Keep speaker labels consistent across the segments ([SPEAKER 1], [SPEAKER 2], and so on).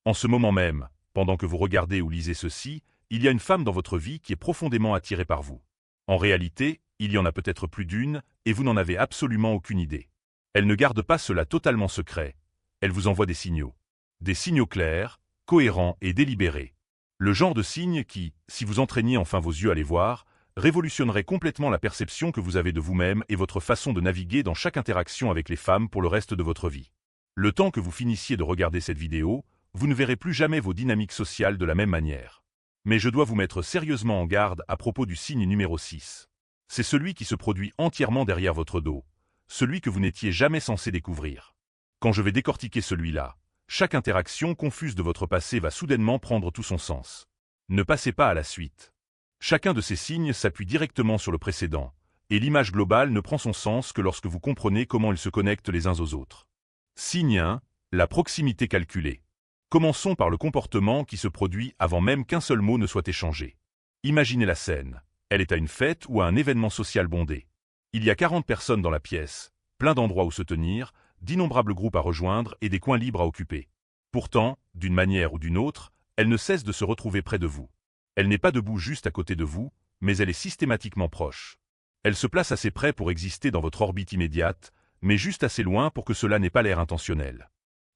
[SPEAKER 1] En ce moment même, pendant que vous regardez ou lisez ceci, il y a une femme dans votre vie qui est profondément attirée par vous. En réalité, il y en a peut-être plus d'une, et vous n'en avez absolument aucune idée. Elle ne garde pas cela totalement secret. Elle vous envoie des signaux. Des signaux clairs, cohérents et délibérés. Le genre de signe qui, si vous entraîniez enfin vos yeux à les voir, révolutionnerait complètement la perception que vous avez de vous-même et votre façon de naviguer dans chaque interaction avec les femmes pour le reste de votre vie. Le temps que vous finissiez de regarder cette vidéo, vous ne verrez plus jamais vos dynamiques sociales de la même manière. Mais je dois vous mettre sérieusement en garde à propos du signe numéro 6. C'est celui qui se produit entièrement derrière votre dos, celui que vous n'étiez jamais censé découvrir. Quand je vais décortiquer celui-là, chaque interaction confuse de votre passé va soudainement prendre tout son sens. Ne passez pas à la suite. Chacun de ces signes s'appuie directement sur le précédent, et l'image globale ne prend son sens que lorsque vous comprenez comment ils se connectent les uns aux autres. Signe 1, la proximité calculée. Commençons par le comportement qui se produit avant même qu'un seul mot ne soit échangé. Imaginez la scène. Elle est à une fête ou à un événement social bondé. Il y a 40 personnes dans la pièce, plein d'endroits où se tenir, d'innombrables groupes à rejoindre et des coins libres à occuper. Pourtant, d'une manière ou d'une autre, elle ne cesse de se retrouver près de vous. Elle n'est pas debout juste à côté de vous, mais elle est systématiquement proche. Elle se place assez près pour exister dans votre orbite immédiate, mais juste assez loin pour que cela n'ait pas l'air intentionnel.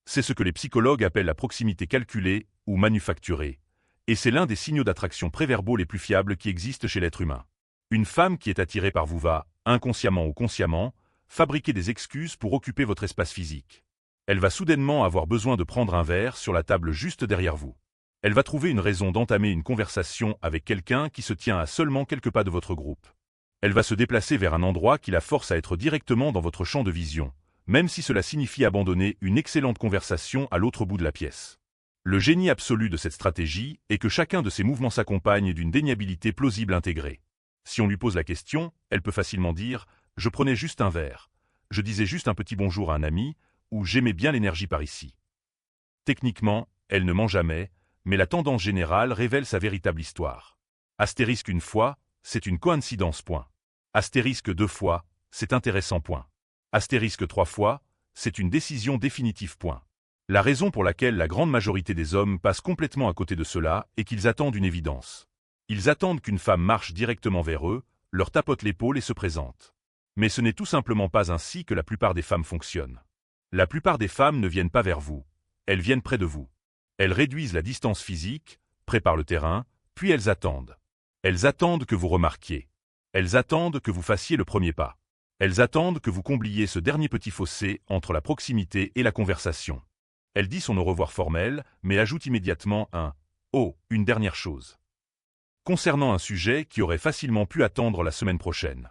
[SPEAKER 1] C'est ce que les psychologues appellent la proximité calculée ou manufacturée, et c'est l'un des signaux d'attraction préverbaux les plus fiables qui existent chez l'être humain. Une femme qui est attirée par vous va, inconsciemment ou consciemment, fabriquer des excuses pour occuper votre espace physique. Elle va soudainement avoir besoin de prendre un verre sur la table juste derrière vous. Elle va trouver une raison d'entamer une conversation avec quelqu'un qui se tient à seulement quelques pas de votre groupe. Elle va se déplacer vers un endroit qui la force à être directement dans votre champ de vision, même si cela signifie abandonner une excellente conversation à l'autre bout de la pièce. Le génie absolu de cette stratégie est que chacun de ces mouvements s'accompagne d'une déniabilité plausible intégrée. Si on lui pose la question, elle peut facilement dire « je prenais juste un verre »,« je disais juste un petit bonjour à un ami » ou « j'aimais bien l'énergie par ici ». Techniquement, elle ne ment jamais, mais la tendance générale révèle sa véritable histoire. Astérisque une fois, c'est une coïncidence point. Astérisque 2 fois, c'est intéressant point. Astérisque 3 fois, c'est une décision définitive point. La raison pour laquelle la grande majorité des hommes passent complètement à côté de cela est qu'ils attendent une évidence. Ils attendent qu'une femme marche directement vers eux, leur tapote l'épaule et se présente. Mais ce n'est tout simplement pas ainsi que la plupart des femmes fonctionnent. La plupart des femmes ne viennent pas vers vous, elles viennent près de vous. Elles réduisent la distance physique, préparent le terrain, puis elles attendent. Elles attendent que vous remarquiez. Elles attendent que vous fassiez le premier pas. Elles attendent que vous combliez ce dernier petit fossé entre la proximité et la conversation. Elle dit son au revoir formel, mais ajoute immédiatement un « Oh, une dernière chose » concernant un sujet qui aurait facilement pu attendre la semaine prochaine.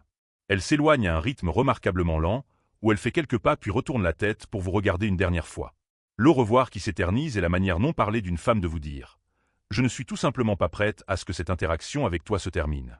[SPEAKER 1] Elle s'éloigne à un rythme remarquablement lent, où elle fait quelques pas puis retourne la tête pour vous regarder une dernière fois. L'au revoir qui s'éternise est la manière non parlée d'une femme de vous dire « Je ne suis tout simplement pas prête à ce que cette interaction avec toi se termine ».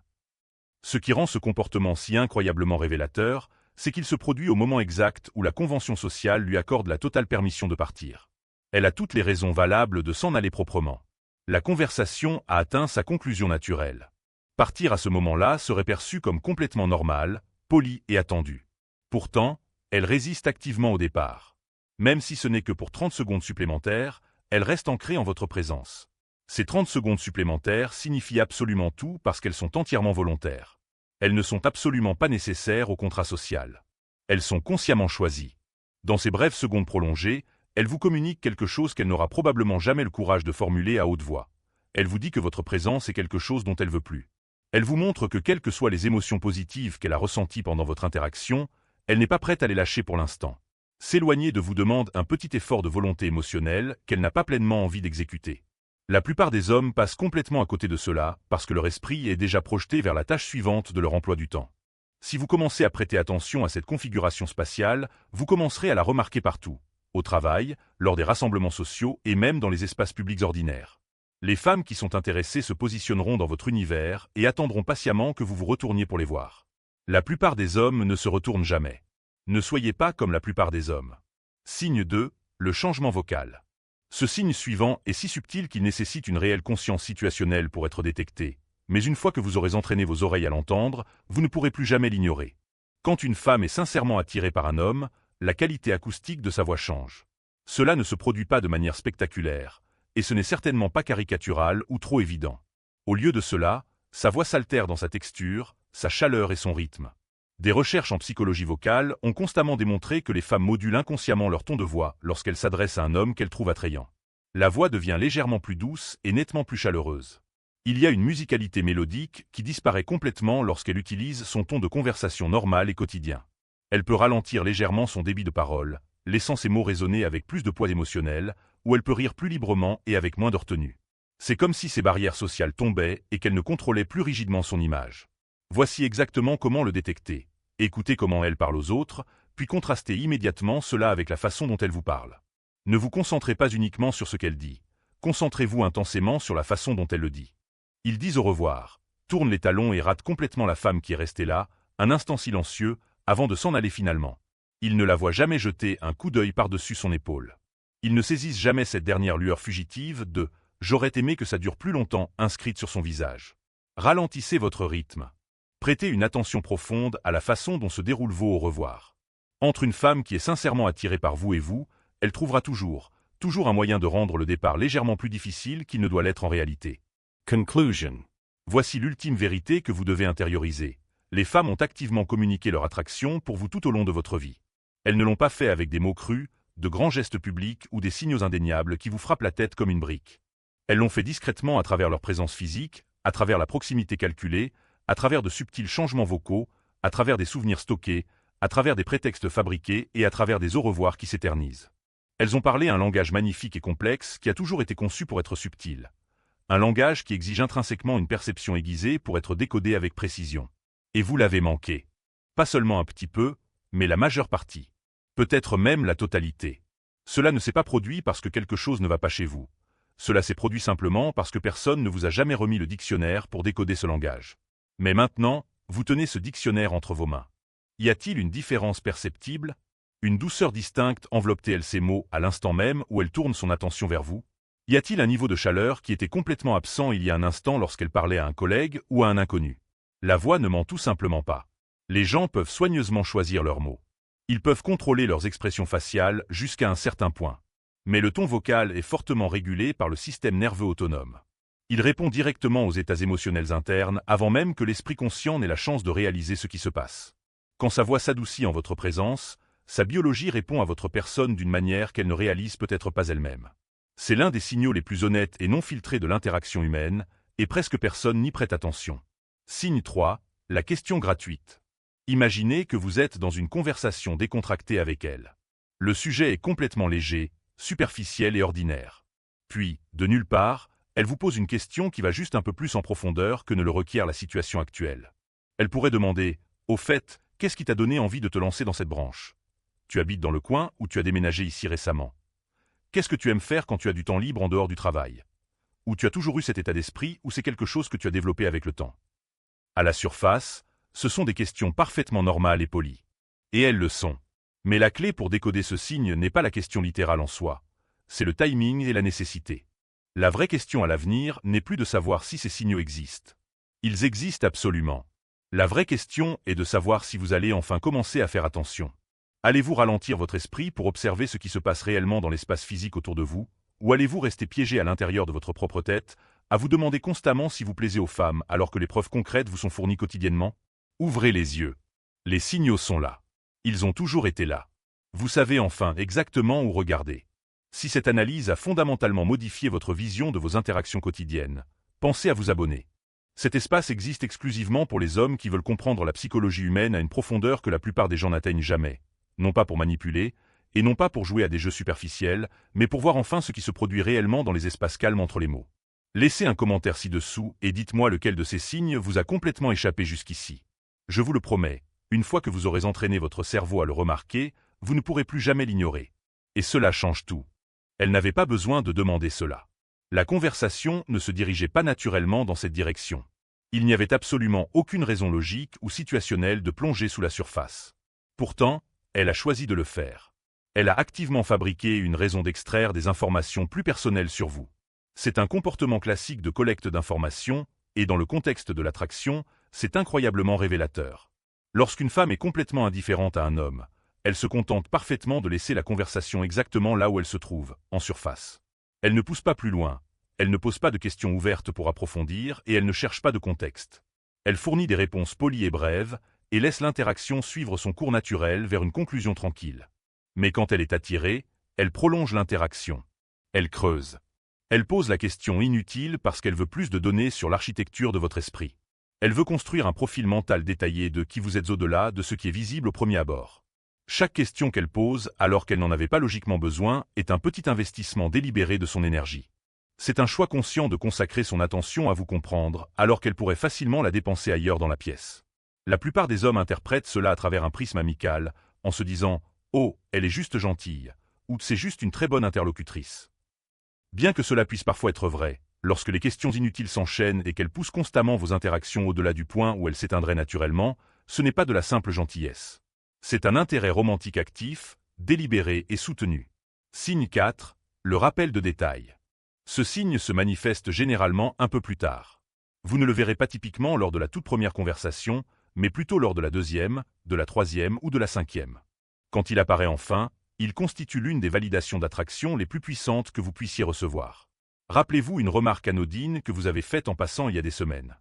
[SPEAKER 1] Ce qui rend ce comportement si incroyablement révélateur, c'est qu'il se produit au moment exact où la convention sociale lui accorde la totale permission de partir. Elle a toutes les raisons valables de s'en aller proprement. La conversation a atteint sa conclusion naturelle. Partir à ce moment-là serait perçu comme complètement normal, poli et attendu. Pourtant, elle résiste activement au départ. Même si ce n'est que pour 30 secondes supplémentaires, elle reste ancrée en votre présence. Ces 30 secondes supplémentaires signifient absolument tout parce qu'elles sont entièrement volontaires. Elles ne sont absolument pas nécessaires au contrat social. Elles sont consciemment choisies. Dans ces brèves secondes prolongées, elle vous communique quelque chose qu'elle n'aura probablement jamais le courage de formuler à haute voix. Elle vous dit que votre présence est quelque chose dont elle veut plus. Elle vous montre que quelles que soient les émotions positives qu'elle a ressenties pendant votre interaction, elle n'est pas prête à les lâcher pour l'instant. S'éloigner de vous demande un petit effort de volonté émotionnelle qu'elle n'a pas pleinement envie d'exécuter. La plupart des hommes passent complètement à côté de cela parce que leur esprit est déjà projeté vers la tâche suivante de leur emploi du temps. Si vous commencez à prêter attention à cette configuration spatiale, vous commencerez à la remarquer partout. Au travail, lors des rassemblements sociaux et même dans les espaces publics ordinaires. Les femmes qui sont intéressées se positionneront dans votre univers et attendront patiemment que vous vous retourniez pour les voir. La plupart des hommes ne se retournent jamais. Ne soyez pas comme la plupart des hommes. Signe 2, le changement vocal. Ce signe suivant est si subtil qu'il nécessite une réelle conscience situationnelle pour être détecté, mais une fois que vous aurez entraîné vos oreilles à l'entendre, vous ne pourrez plus jamais l'ignorer. Quand une femme est sincèrement attirée par un homme, la qualité acoustique de sa voix change. Cela ne se produit pas de manière spectaculaire, et ce n'est certainement pas caricatural ou trop évident. Au lieu de cela, sa voix s'altère dans sa texture, sa chaleur et son rythme. Des recherches en psychologie vocale ont constamment démontré que les femmes modulent inconsciemment leur ton de voix lorsqu'elles s'adressent à un homme qu'elles trouvent attrayant. La voix devient légèrement plus douce et nettement plus chaleureuse. Il y a une musicalité mélodique qui disparaît complètement lorsqu'elle utilise son ton de conversation normal et quotidien. Elle peut ralentir légèrement son débit de parole, laissant ses mots résonner avec plus de poids émotionnel, ou elle peut rire plus librement et avec moins de retenue. C'est comme si ses barrières sociales tombaient et qu'elle ne contrôlait plus rigidement son image. Voici exactement comment le détecter. Écoutez comment elle parle aux autres, puis contrastez immédiatement cela avec la façon dont elle vous parle. Ne vous concentrez pas uniquement sur ce qu'elle dit. Concentrez-vous intensément sur la façon dont elle le dit. Ils disent au revoir, tournent les talons et ratent complètement la femme qui est restée là, un instant silencieux, avant de s'en aller finalement. Ils ne la voient jamais jeter un coup d'œil par-dessus son épaule. Ils ne saisissent jamais cette dernière lueur fugitive de « j'aurais aimé que ça dure plus longtemps » inscrite sur son visage. Ralentissez votre rythme. Prêtez une attention profonde à la façon dont se déroule vos au revoir. Entre une femme qui est sincèrement attirée par vous et vous, elle trouvera toujours un moyen de rendre le départ légèrement plus difficile qu'il ne doit l'être en réalité. Conclusion. Voici l'ultime vérité que vous devez intérioriser. Les femmes ont activement communiqué leur attraction pour vous tout au long de votre vie. Elles ne l'ont pas fait avec des mots crus, de grands gestes publics ou des signaux indéniables qui vous frappent la tête comme une brique. Elles l'ont fait discrètement à travers leur présence physique, à travers la proximité calculée, à travers de subtils changements vocaux, à travers des souvenirs stockés, à travers des prétextes fabriqués et à travers des au revoir qui s'éternisent. Elles ont parlé un langage magnifique et complexe qui a toujours été conçu pour être subtil. Un langage qui exige intrinsèquement une perception aiguisée pour être décodé avec précision. Et vous l'avez manqué. Pas seulement un petit peu, mais la majeure partie. Peut-être même la totalité. Cela ne s'est pas produit parce que quelque chose ne va pas chez vous. Cela s'est produit simplement parce que personne ne vous a jamais remis le dictionnaire pour décoder ce langage. Mais maintenant, vous tenez ce dictionnaire entre vos mains. Y a-t-il une différence perceptible? Une douceur distincte enveloppe-t-elle ces mots à l'instant même où elle tourne son attention vers vous? Y a-t-il un niveau de chaleur qui était complètement absent il y a un instant lorsqu'elle parlait à un collègue ou à un inconnu? La voix ne ment tout simplement pas. Les gens peuvent soigneusement choisir leurs mots. Ils peuvent contrôler leurs expressions faciales jusqu'à un certain point. Mais le ton vocal est fortement régulé par le système nerveux autonome. Il répond directement aux états émotionnels internes avant même que l'esprit conscient n'ait la chance de réaliser ce qui se passe. Quand sa voix s'adoucit en votre présence, sa biologie répond à votre personne d'une manière qu'elle ne réalise peut-être pas elle-même. C'est l'un des signaux les plus honnêtes et non filtrés de l'interaction humaine, et presque personne n'y prête attention. Signe 3, la question gratuite. Imaginez que vous êtes dans une conversation décontractée avec elle. Le sujet est complètement léger, superficiel et ordinaire. Puis, de nulle part, elle vous pose une question qui va juste un peu plus en profondeur que ne le requiert la situation actuelle. Elle pourrait demander « Au fait, qu'est-ce qui t'a donné envie de te lancer dans cette branche? Tu habites dans le coin ou tu as déménagé ici récemment? Qu'est-ce que tu aimes faire quand tu as du temps libre en dehors du travail? Ou tu as toujours eu cet état d'esprit ou c'est quelque chose que tu as développé avec le temps? » À la surface, ce sont des questions parfaitement normales et polies. Et elles le sont. Mais la clé pour décoder ce signe n'est pas la question littérale en soi. C'est le timing et la nécessité. La vraie question à l'avenir n'est plus de savoir si ces signaux existent. Ils existent absolument. La vraie question est de savoir si vous allez enfin commencer à faire attention. Allez-vous ralentir votre esprit pour observer ce qui se passe réellement dans l'espace physique autour de vous, ou allez-vous rester piégé à l'intérieur de votre propre tête, à vous demander constamment si vous plaisez aux femmes alors que les preuves concrètes vous sont fournies quotidiennement? Ouvrez les yeux. Les signaux sont là. Ils ont toujours été là. Vous savez enfin exactement où regarder. Si cette analyse a fondamentalement modifié votre vision de vos interactions quotidiennes, pensez à vous abonner. Cet espace existe exclusivement pour les hommes qui veulent comprendre la psychologie humaine à une profondeur que la plupart des gens n'atteignent jamais, non pas pour manipuler, et non pas pour jouer à des jeux superficiels, mais pour voir enfin ce qui se produit réellement dans les espaces calmes entre les mots. Laissez un commentaire ci-dessous et dites-moi lequel de ces signes vous a complètement échappé jusqu'ici. Je vous le promets, une fois que vous aurez entraîné votre cerveau à le remarquer, vous ne pourrez plus jamais l'ignorer. Et cela change tout. Elle n'avait pas besoin de demander cela. La conversation ne se dirigeait pas naturellement dans cette direction. Il n'y avait absolument aucune raison logique ou situationnelle de plonger sous la surface. Pourtant, elle a choisi de le faire. Elle a activement fabriqué une raison d'extraire des informations plus personnelles sur vous. C'est un comportement classique de collecte d'informations, et dans le contexte de l'attraction, c'est incroyablement révélateur. Lorsqu'une femme est complètement indifférente à un homme, elle se contente parfaitement de laisser la conversation exactement là où elle se trouve, en surface. Elle ne pousse pas plus loin, elle ne pose pas de questions ouvertes pour approfondir et elle ne cherche pas de contexte. Elle fournit des réponses polies et brèves et laisse l'interaction suivre son cours naturel vers une conclusion tranquille. Mais quand elle est attirée, elle prolonge l'interaction. Elle creuse. Elle pose la question inutile parce qu'elle veut plus de données sur l'architecture de votre esprit. Elle veut construire un profil mental détaillé de qui vous êtes au-delà de ce qui est visible au premier abord. Chaque question qu'elle pose, alors qu'elle n'en avait pas logiquement besoin, est un petit investissement délibéré de son énergie. C'est un choix conscient de consacrer son attention à vous comprendre, alors qu'elle pourrait facilement la dépenser ailleurs dans la pièce. La plupart des hommes interprètent cela à travers un prisme amical, en se disant « Oh, elle est juste gentille » ou « C'est juste une très bonne interlocutrice ». Bien que cela puisse parfois être vrai, lorsque les questions inutiles s'enchaînent et qu'elles poussent constamment vos interactions au-delà du point où elles s'éteindraient naturellement, ce n'est pas de la simple gentillesse. C'est un intérêt romantique actif, délibéré et soutenu. Signe 4. Le rappel de détails. Ce signe se manifeste généralement un peu plus tard. Vous ne le verrez pas typiquement lors de la toute première conversation, mais plutôt lors de la deuxième, de la troisième ou de la cinquième. Quand il apparaît enfin, il constitue l'une des validations d'attraction les plus puissantes que vous puissiez recevoir. Rappelez-vous une remarque anodine que vous avez faite en passant il y a des semaines.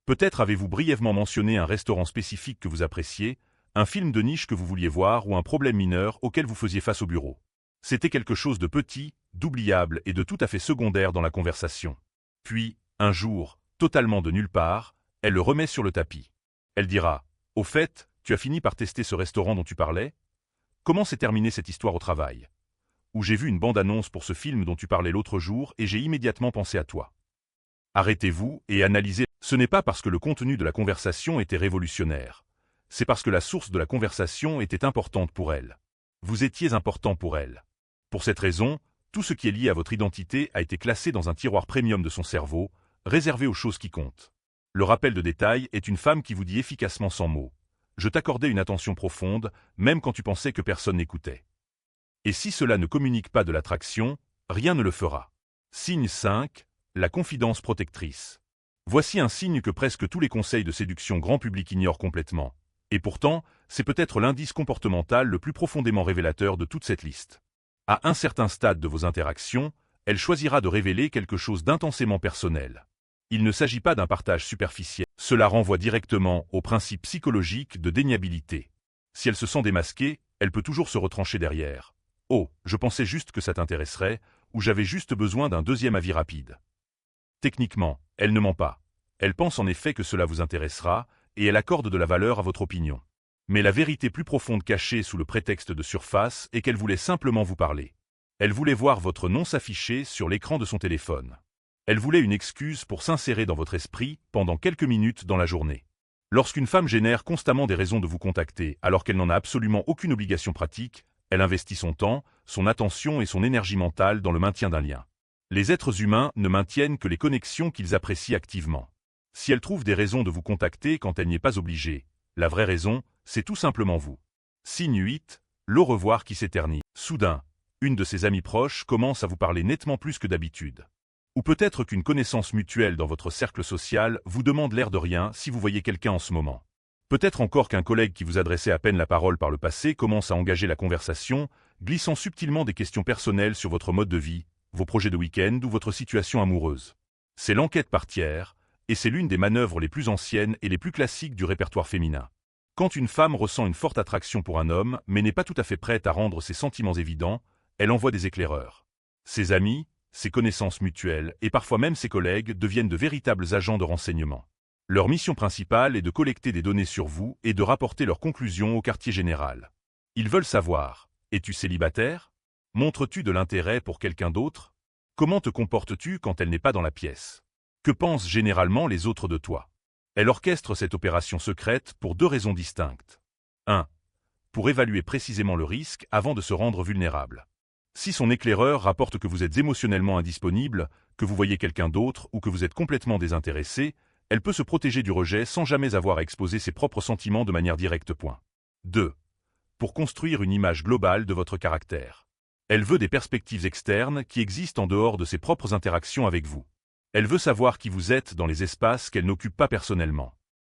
[SPEAKER 1] Peut-être avez-vous brièvement mentionné un restaurant spécifique que vous appréciez, un film de niche que vous vouliez voir ou un problème mineur auquel vous faisiez face au bureau. C'était quelque chose de petit, d'oubliable et de tout à fait secondaire dans la conversation. Puis, un jour, totalement de nulle part, elle le remet sur le tapis. Elle dira « Au fait, tu as fini par tester ce restaurant dont tu parlais ? Comment s'est terminée cette histoire au travail ? Ou j'ai vu une bande-annonce pour ce film dont tu parlais l'autre jour et j'ai immédiatement pensé à toi. » Arrêtez-vous et analysez. Ce n'est pas parce que le contenu de la conversation était révolutionnaire. C'est parce que la source de la conversation était importante pour elle. Vous étiez important pour elle. Pour cette raison, tout ce qui est lié à votre identité a été classé dans un tiroir premium de son cerveau, réservé aux choses qui comptent. Le rappel de détail est une femme qui vous dit efficacement sans mots « Je t'accordais une attention profonde, même quand tu pensais que personne n'écoutait. » Et si cela ne communique pas de l'attraction, rien ne le fera. Signe 5. La confidence protectrice. Voici un signe que presque tous les conseils de séduction grand public ignorent complètement. Et pourtant, c'est peut-être l'indice comportemental le plus profondément révélateur de toute cette liste. À un certain stade de vos interactions, elle choisira de révéler quelque chose d'intensément personnel. Il ne s'agit pas d'un partage superficiel. Cela renvoie directement au principe psychologique de déniabilité. Si elle se sent démasquée, elle peut toujours se retrancher derrière. « Oh, je pensais juste que ça t'intéresserait » ou « J'avais juste besoin d'un deuxième avis rapide ». Techniquement, elle ne ment pas. Elle pense en effet que cela vous intéressera, et elle accorde de la valeur à votre opinion. Mais la vérité plus profonde cachée sous le prétexte de surface est qu'elle voulait simplement vous parler. Elle voulait voir votre nom s'afficher sur l'écran de son téléphone. Elle voulait une excuse pour s'insérer dans votre esprit pendant quelques minutes dans la journée. Lorsqu'une femme génère constamment des raisons de vous contacter alors qu'elle n'en a absolument aucune obligation pratique, elle investit son temps, son attention et son énergie mentale dans le maintien d'un lien. Les êtres humains ne maintiennent que les connexions qu'ils apprécient activement. Si elle trouve des raisons de vous contacter quand elle n'y est pas obligée, la vraie raison, c'est tout simplement vous. Signe 8. L'au revoir qui s'éternise. Soudain, une de ses amies proches commence à vous parler nettement plus que d'habitude. Ou peut-être qu'une connaissance mutuelle dans votre cercle social vous demande l'air de rien si vous voyez quelqu'un en ce moment. Peut-être encore qu'un collègue qui vous adressait à peine la parole par le passé commence à engager la conversation, glissant subtilement des questions personnelles sur votre mode de vie, vos projets de week-end ou votre situation amoureuse. C'est l'enquête par tiers, et c'est l'une des manœuvres les plus anciennes et les plus classiques du répertoire féminin. Quand une femme ressent une forte attraction pour un homme mais n'est pas tout à fait prête à rendre ses sentiments évidents, elle envoie des éclaireurs. Ses amis, ses connaissances mutuelles et parfois même ses collègues deviennent de véritables agents de renseignement. Leur mission principale est de collecter des données sur vous et de rapporter leurs conclusions au quartier général. Ils veulent savoir, es-tu célibataire ? Montres-tu de l'intérêt pour quelqu'un d'autre ? Comment te comportes-tu quand elle n'est pas dans la pièce ? Que pensent généralement les autres de toi ? Elle orchestre cette opération secrète pour deux raisons distinctes. 1. Pour évaluer précisément le risque avant de se rendre vulnérable. Si son éclaireur rapporte que vous êtes émotionnellement indisponible, que vous voyez quelqu'un d'autre ou que vous êtes complètement désintéressé, elle peut se protéger du rejet sans jamais avoir à exposer ses propres sentiments de manière directe. 2. Pour construire une image globale de votre caractère. Elle veut des perspectives externes qui existent en dehors de ses propres interactions avec vous. Elle veut savoir qui vous êtes dans les espaces qu'elle n'occupe pas personnellement.